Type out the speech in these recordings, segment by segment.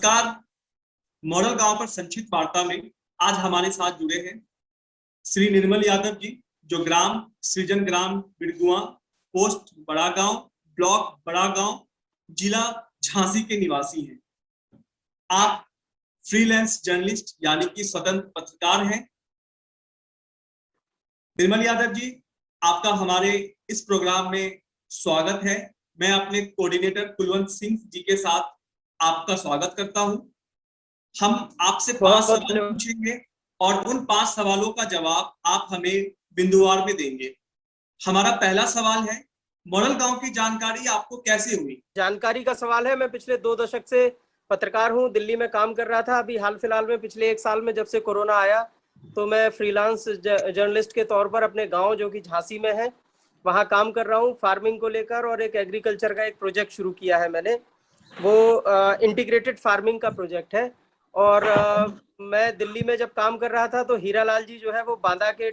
नमस्कार। मॉडल गांव पर संक्षिप्त वार्ता में आज हमारे साथ जुड़े हैं श्री निर्मल यादव जी, जो ग्राम सृजन ग्राम बिड़गुआ, पोस्ट बड़ा गांव, ब्लॉक बड़ा गांव, जिला झांसी के निवासी हैं। आप फ्रीलांस जर्नलिस्ट यानी कि स्वतंत्र पत्रकार हैं। निर्मल यादव जी, आपका हमारे इस प्रोग्राम में स्वागत है। मैं अपने कोऑर्डिनेटर कुलवंत सिंह जी के साथ आपका स्वागत करता हूं। हम आपसे 5 सवाल पूछेंगे और उन 5 सवालों का जवाब आप हमें बिंदुवार में देंगे। हमारा पहला सवाल है, मॉडल गांव की जानकारी आपको कैसे हुई? जानकारी का सवाल है, मैं पिछले 2 दशक से पत्रकार हूं, दिल्ली में काम कर रहा था। अभी हाल फिलहाल में पिछले 1 साल में जब से कोरोना आया तो मैं फ्रीलांस जर्नलिस्ट के तौर पर अपने गांव जो कि झांसी में है वहां काम कर रहा हूं फार्मिंग को लेकर, और एक एग्रीकल्चर का एक प्रोजेक्ट शुरू किया है मैंने। वो इंटीग्रेटेड फार्मिंग का प्रोजेक्ट है। और मैं दिल्ली में जब काम कर रहा था तो हीरा लाल जी जो है वो बांदा के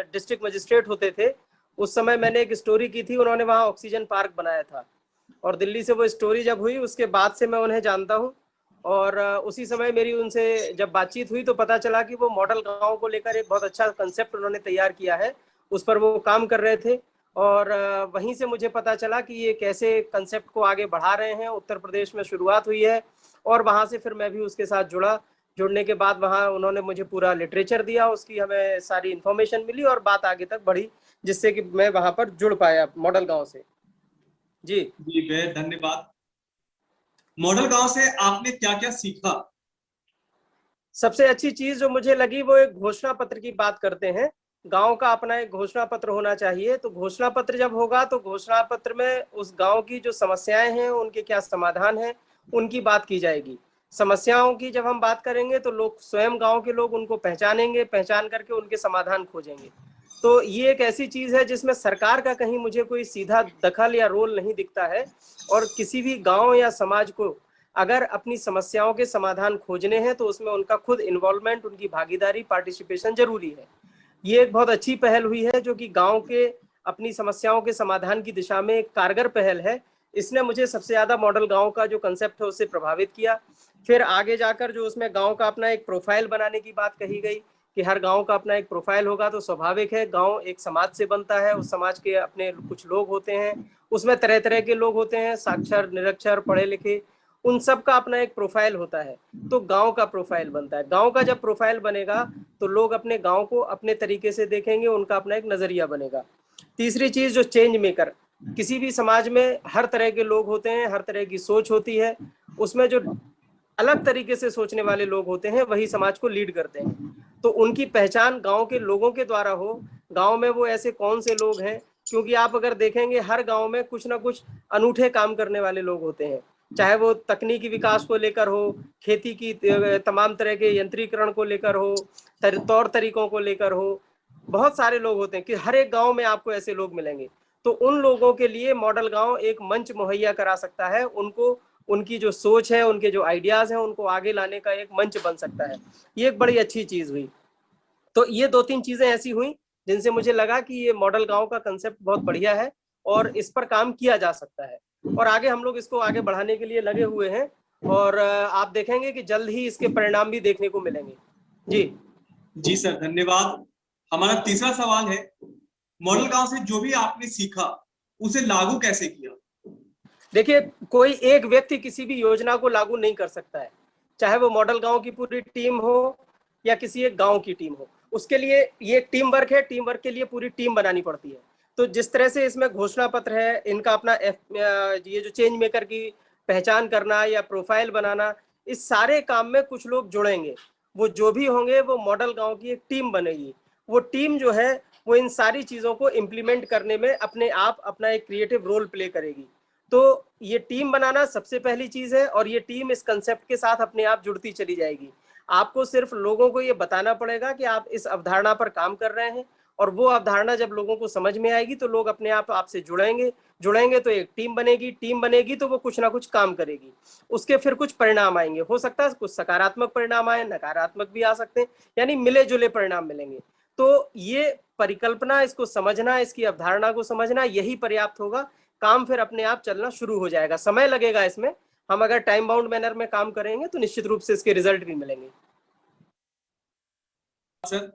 डिस्ट्रिक्ट मजिस्ट्रेट होते थे। उस समय मैंने एक स्टोरी की थी, उन्होंने वहाँ ऑक्सीजन पार्क बनाया था और दिल्ली से वो स्टोरी जब हुई उसके बाद से मैं उन्हें जानता हूँ। और उसी समय मेरी उनसे जब बातचीत हुई तो पता चला कि वो मॉडल गांव को लेकर एक बहुत अच्छा कंसेप्ट उन्होंने तैयार किया है, उस पर वो काम कर रहे थे। और वहीं से मुझे पता चला कि ये कैसे कंसेप्ट को आगे बढ़ा रहे हैं। उत्तर प्रदेश में शुरुआत हुई है और वहाँ से फिर मैं भी उसके साथ जुड़ा। जुड़ने के बाद वहाँ उन्होंने मुझे पूरा लिटरेचर दिया, उसकी हमें सारी इन्फॉर्मेशन मिली और बात आगे तक बढ़ी, जिससे कि मैं वहाँ पर जुड़ पाया मॉडल गांव से। जी बेहद धन्यवाद। मॉडल गांव से आपने क्या क्या सीखा? सबसे अच्छी चीज जो मुझे लगी वो एक घोषणा पत्र की बात करते हैं। गांव का अपना एक घोषणा पत्र होना चाहिए। तो घोषणा पत्र जब होगा तो घोषणा पत्र में उस गांव की जो समस्याएं हैं, उनके क्या समाधान हैं, उनकी बात की जाएगी। समस्याओं की जब हम बात करेंगे तो लोग स्वयं गांव के लोग उनको पहचानेंगे, पहचान करके उनके समाधान खोजेंगे। तो ये एक ऐसी चीज है जिसमें सरकार का कहीं मुझे कोई सीधा दखल या रोल नहीं दिखता है। और किसी भी गांव या समाज को अगर अपनी समस्याओं के समाधान खोजने हैं तो उसमें उनका खुद इन्वॉल्वमेंट, उनकी भागीदारी, पार्टिसिपेशन जरूरी है। ये एक बहुत अच्छी पहल हुई है जो कि गांव के अपनी समस्याओं के समाधान की दिशा में एक कारगर पहल है। इसने मुझे सबसे ज्यादा मॉडल गांव का जो कंसेप्ट है उससे प्रभावित किया। फिर आगे जाकर जो उसमें गांव का अपना एक प्रोफाइल बनाने की बात कही गई कि हर गांव का अपना एक प्रोफाइल होगा, तो स्वाभाविक है गांव एक समाज से बनता है, उस समाज के अपने कुछ लोग होते हैं, उसमें तरह तरह के लोग होते हैं, साक्षर, निरक्षर, पढ़े लिखे, उन सब का अपना एक प्रोफाइल होता है। तो गांव का प्रोफाइल बनता है। गांव का जब प्रोफाइल बनेगा तो लोग अपने गांव को अपने तरीके से देखेंगे, उनका अपना एक नजरिया बनेगा। तीसरी चीज जो चेंज मेकर, किसी भी समाज में हर तरह के लोग होते हैं, हर तरह की सोच होती है, उसमें जो अलग तरीके से सोचने वाले लोग होते हैं वही समाज को लीड करते हैं। तो उनकी पहचान गांव के लोगों के द्वारा हो। गांव में वो ऐसे कौन से लोग हैं, क्योंकि आप अगर देखेंगे हर गांव में कुछ ना कुछ अनूठे काम करने वाले लोग होते हैं, चाहे वो तकनीकी विकास को लेकर हो, खेती की तमाम तरह के यंत्रीकरण को लेकर हो, तौर तरीकों को लेकर हो। बहुत सारे लोग होते हैं कि हर एक गांव में आपको ऐसे लोग मिलेंगे। तो उन लोगों के लिए मॉडल गांव एक मंच मुहैया करा सकता है, उनको उनकी जो सोच है, उनके जो आइडियाज हैं, उनको आगे लाने का एक मंच बन सकता है। ये एक बड़ी अच्छी चीज हुई। तो ये 2-3 चीजें ऐसी हुई जिनसे मुझे लगा कि ये मॉडल गांव का कंसेप्ट बहुत बढ़िया है और इस पर काम किया जा सकता है। और आगे हम लोग इसको आगे बढ़ाने के लिए लगे हुए हैं और आप देखेंगे कि जल्द ही इसके परिणाम भी देखने को मिलेंगे। जी सर, धन्यवाद। हमारा तीसरा सवाल है, मॉडल गांव से जो भी आपने सीखा उसे लागू कैसे किया? देखिए, कोई एक व्यक्ति किसी भी योजना को लागू नहीं कर सकता है, चाहे वो मॉडल गांव की पूरी टीम हो या किसी एक गांव की टीम हो। उसके लिए ये टीम वर्क है, टीम वर्क के लिए पूरी टीम बनानी पड़ती है। तो जिस तरह से इसमें घोषणा पत्र है, इनका अपना ये जो चेंज मेकर की पहचान करना या प्रोफाइल बनाना, इस सारे काम में कुछ लोग जुड़ेंगे। वो जो भी होंगे वो मॉडल गांव की एक टीम बनेगी। वो टीम जो है वो इन सारी चीजों को इम्प्लीमेंट करने में अपने आप अपना एक क्रिएटिव रोल प्ले करेगी। तो ये टीम बनाना सबसे पहली चीज है और ये टीम इस कंसेप्ट के साथ अपने आप जुड़ती चली जाएगी। आपको सिर्फ लोगों को ये बताना पड़ेगा कि आप इस अवधारणा पर काम कर रहे हैं, और वो अवधारणा जब लोगों को समझ में आएगी तो लोग अपने आप आपसे जुड़ेंगे तो एक टीम बनेगी तो वो कुछ ना कुछ काम करेगी। उसके फिर कुछ परिणाम आएंगे, हो सकता है कुछ सकारात्मक परिणाम आए, नकारात्मक भी आ सकते हैं, यानी मिले जुले परिणाम मिलेंगे। तो ये परिकल्पना, इसको समझना, इसकी अवधारणा को समझना, यही पर्याप्त होगा। काम फिर अपने आप चलना शुरू हो जाएगा। समय लगेगा इसमें, हम अगर टाइम बाउंड मैनर में काम करेंगे तो निश्चित रूप से इसके रिजल्ट भी मिलेंगे। सर,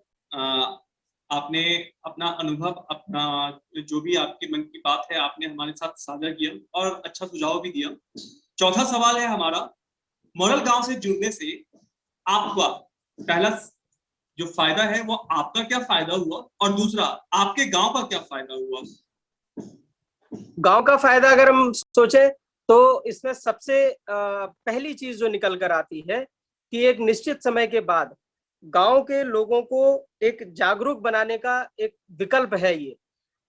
आपने अपना अनुभव, अपना जो भी आपके मन की बात है आपने हमारे साथ साझा किया और अच्छा सुझाव भी दिया। चौथा सवाल है हमारा, मॉडल गांव से जुड़ने से आपका पहला जो फायदा है वो आपका क्या फायदा हुआ, और दूसरा आपके गांव का क्या फायदा हुआ? गांव का फायदा अगर हम सोचें तो इसमें सबसे पहली चीज जो निकल कर आती है कि एक निश्चित समय के बाद गांव के लोगों को एक जागरूक बनाने का एक विकल्प है ये।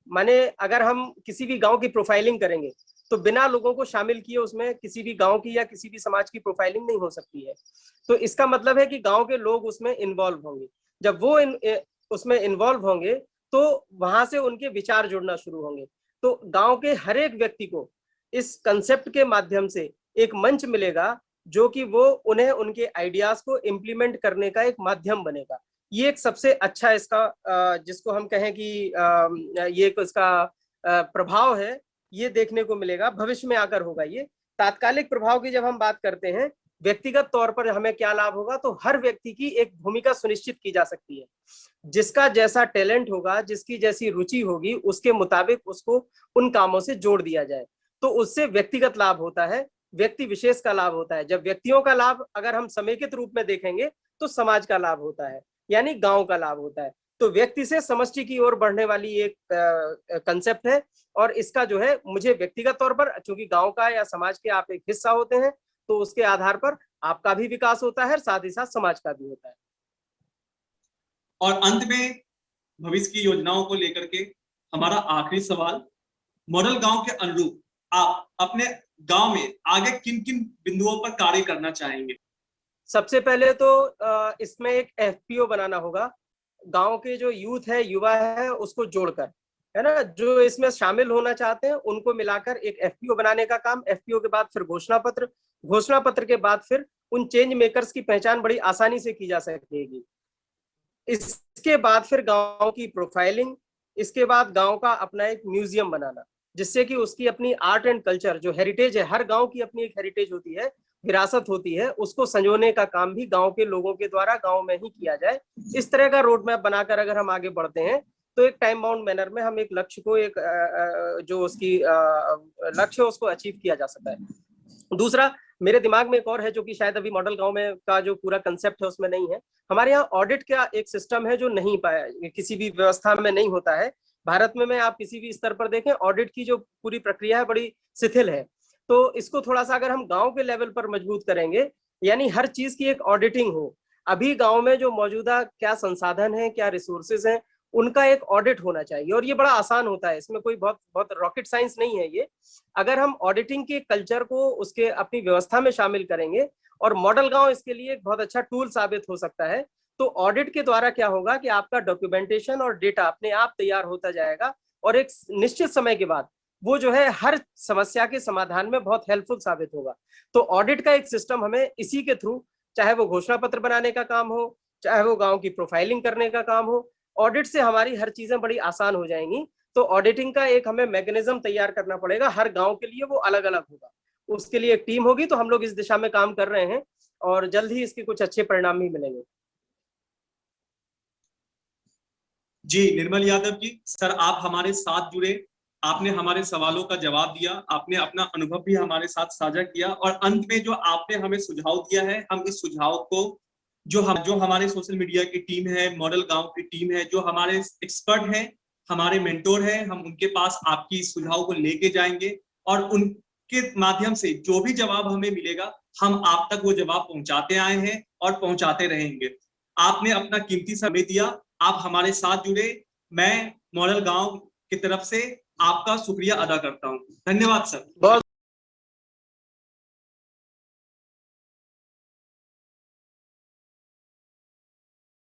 माने अगर हम किसी भी गांव की प्रोफाइलिंग करेंगे तो बिना लोगों को शामिल किए उसमें किसी भी गांव की या किसी भी समाज की प्रोफाइलिंग नहीं हो सकती है। तो इसका मतलब है कि गांव के लोग उसमें इन्वॉल्व होंगे। जब वो उसमें इन्वॉल्व होंगे तो वहां से उनके विचार जुड़ना शुरू होंगे। तो गांव के हर एक व्यक्ति को इस कंसेप्ट के माध्यम से एक मंच मिलेगा जो कि वो उन्हें उनके आइडियाज को इम्प्लीमेंट करने का एक माध्यम बनेगा। ये एक सबसे अच्छा इसका जिसको हम कहें कि ये एक इसका प्रभाव है, ये देखने को मिलेगा, भविष्य में आकर होगा। ये तात्कालिक प्रभाव की जब हम बात करते हैं, व्यक्तिगत तौर पर हमें क्या लाभ होगा, तो हर व्यक्ति की एक भूमिका सुनिश्चित की जा सकती है। जिसका जैसा टैलेंट होगा, जिसकी जैसी रुचि होगी, उसके मुताबिक उसको उन कामों से जोड़ दिया जाए। तो उससे व्यक्तिगत लाभ होता है, व्यक्ति विशेष का लाभ होता है। जब व्यक्तियों का लाभ अगर हम समेकित रूप में देखेंगे तो समाज का लाभ होता है, यानी गांव का लाभ होता है। तो व्यक्ति से समष्टि की ओर बढ़ने वाली एक कंसेप्ट है। और इसका जो है मुझे व्यक्तिगत तौर पर, चूंकि गांव का या समाज के आप एक हिस्सा होते हैं, तो उसके आधार पर आपका भी विकास होता है, साथ ही साथ समाज का भी होता है। और अंत में भविष्य की योजनाओं को लेकर के हमारा आखिरी सवाल, मॉडल गांव के अनुरूप आप अपने गांव में आगे किन किन बिंदुओं पर कार्य करना चाहेंगे? सबसे पहले तो इसमें एक एफपीओ बनाना होगा। गांव के जो यूथ है, युवा है, उसको जोड़कर, है ना, जो इसमें शामिल होना चाहते हैं उनको मिलाकर एक एफपीओ बनाने का काम। एफपीओ के बाद फिर घोषणा पत्र, घोषणा पत्र के बाद फिर उन चेंज मेकर्स की पहचान बड़ी आसानी से की जा सकेगी। इसके बाद फिर गांव की प्रोफाइलिंग, इसके बाद गांव का अपना एक म्यूजियम बनाना, जिससे कि उसकी अपनी आर्ट एंड कल्चर जो हेरिटेज है, हर गांव की अपनी एक हेरिटेज होती है, विरासत होती है, उसको संजोने का काम भी गांव के लोगों के द्वारा गांव में ही किया जाए। इस तरह का रोड मैप बनाकर अगर हम आगे बढ़ते हैं तो एक टाइम बाउंड मैनर में हम एक लक्ष्य को, एक जो उसकी लक्ष्य है उसको अचीव किया जा सकता है। दूसरा मेरे दिमाग में एक और है जो कि शायद अभी मॉडल गांव में का जो पूरा कंसेप्ट है उसमें नहीं है। हमारे यहाँ ऑडिट का एक सिस्टम है जो नहीं पाया, किसी भी व्यवस्था में नहीं होता है। भारत में आप किसी भी स्तर पर देखें, ऑडिट की जो पूरी प्रक्रिया है बड़ी शिथिल है। तो इसको थोड़ा सा अगर हम गांव के लेवल पर मजबूत करेंगे, यानी हर चीज की एक ऑडिटिंग हो। अभी गांव में जो मौजूदा क्या संसाधन है, क्या रिसोर्सेज हैं, उनका एक ऑडिट होना चाहिए। और ये बड़ा आसान होता है, इसमें कोई बहुत बहुत रॉकेट साइंस नहीं है ये। अगर हम ऑडिटिंग के कल्चर को उसके अपनी व्यवस्था में शामिल करेंगे, और मॉडल गांव इसके लिए एक बहुत अच्छा टूल साबित हो सकता है। तो ऑडिट के द्वारा क्या होगा कि आपका डॉक्यूमेंटेशन और डेटा अपने आप तैयार होता जाएगा, और एक निश्चित समय के बाद वो जो है हर समस्या के समाधान में बहुत हेल्पफुल साबित होगा। तो ऑडिट का एक सिस्टम हमें इसी के थ्रू, चाहे वो घोषणा पत्र बनाने का काम हो, चाहे वो गांव की प्रोफाइलिंग करने का काम हो, ऑडिट से हमारी हर चीजें बड़ी आसान हो जाएंगी। तो ऑडिटिंग का एक हमें मैकेनिज्म तैयार करना पड़ेगा, हर गांव के लिए वो अलग अलग होगा। उसके लिए एक टीम होगी। तो हम लोग इस दिशा में काम कर रहे हैं और जल्द ही इसके कुछ अच्छे परिणाम भी मिलेंगे। जी निर्मल यादव जी, सर आप हमारे साथ जुड़े, आपने हमारे सवालों का जवाब दिया, आपने अपना अनुभव भी हमारे साथ साझा किया, और अंत में जो आपने हमें सुझाव दिया है, हम इस सुझाव को जो हमारे सोशल मीडिया की टीम है, मॉडल गांव की टीम है, जो हमारे एक्सपर्ट हैं, हमारे मेंटोर हैं, हम उनके पास आपकी इस सुझाव को लेके जाएंगे, और उनके माध्यम से जो भी जवाब हमें मिलेगा हम आप तक वो जवाब पहुंचाते आए हैं और पहुंचाते रहेंगे। आपने अपना कीमती समय दिया, आप हमारे साथ जुड़े, मैं मॉडल गांव की तरफ से आपका शुक्रिया अदा करता हूं। धन्यवाद सर। बहुत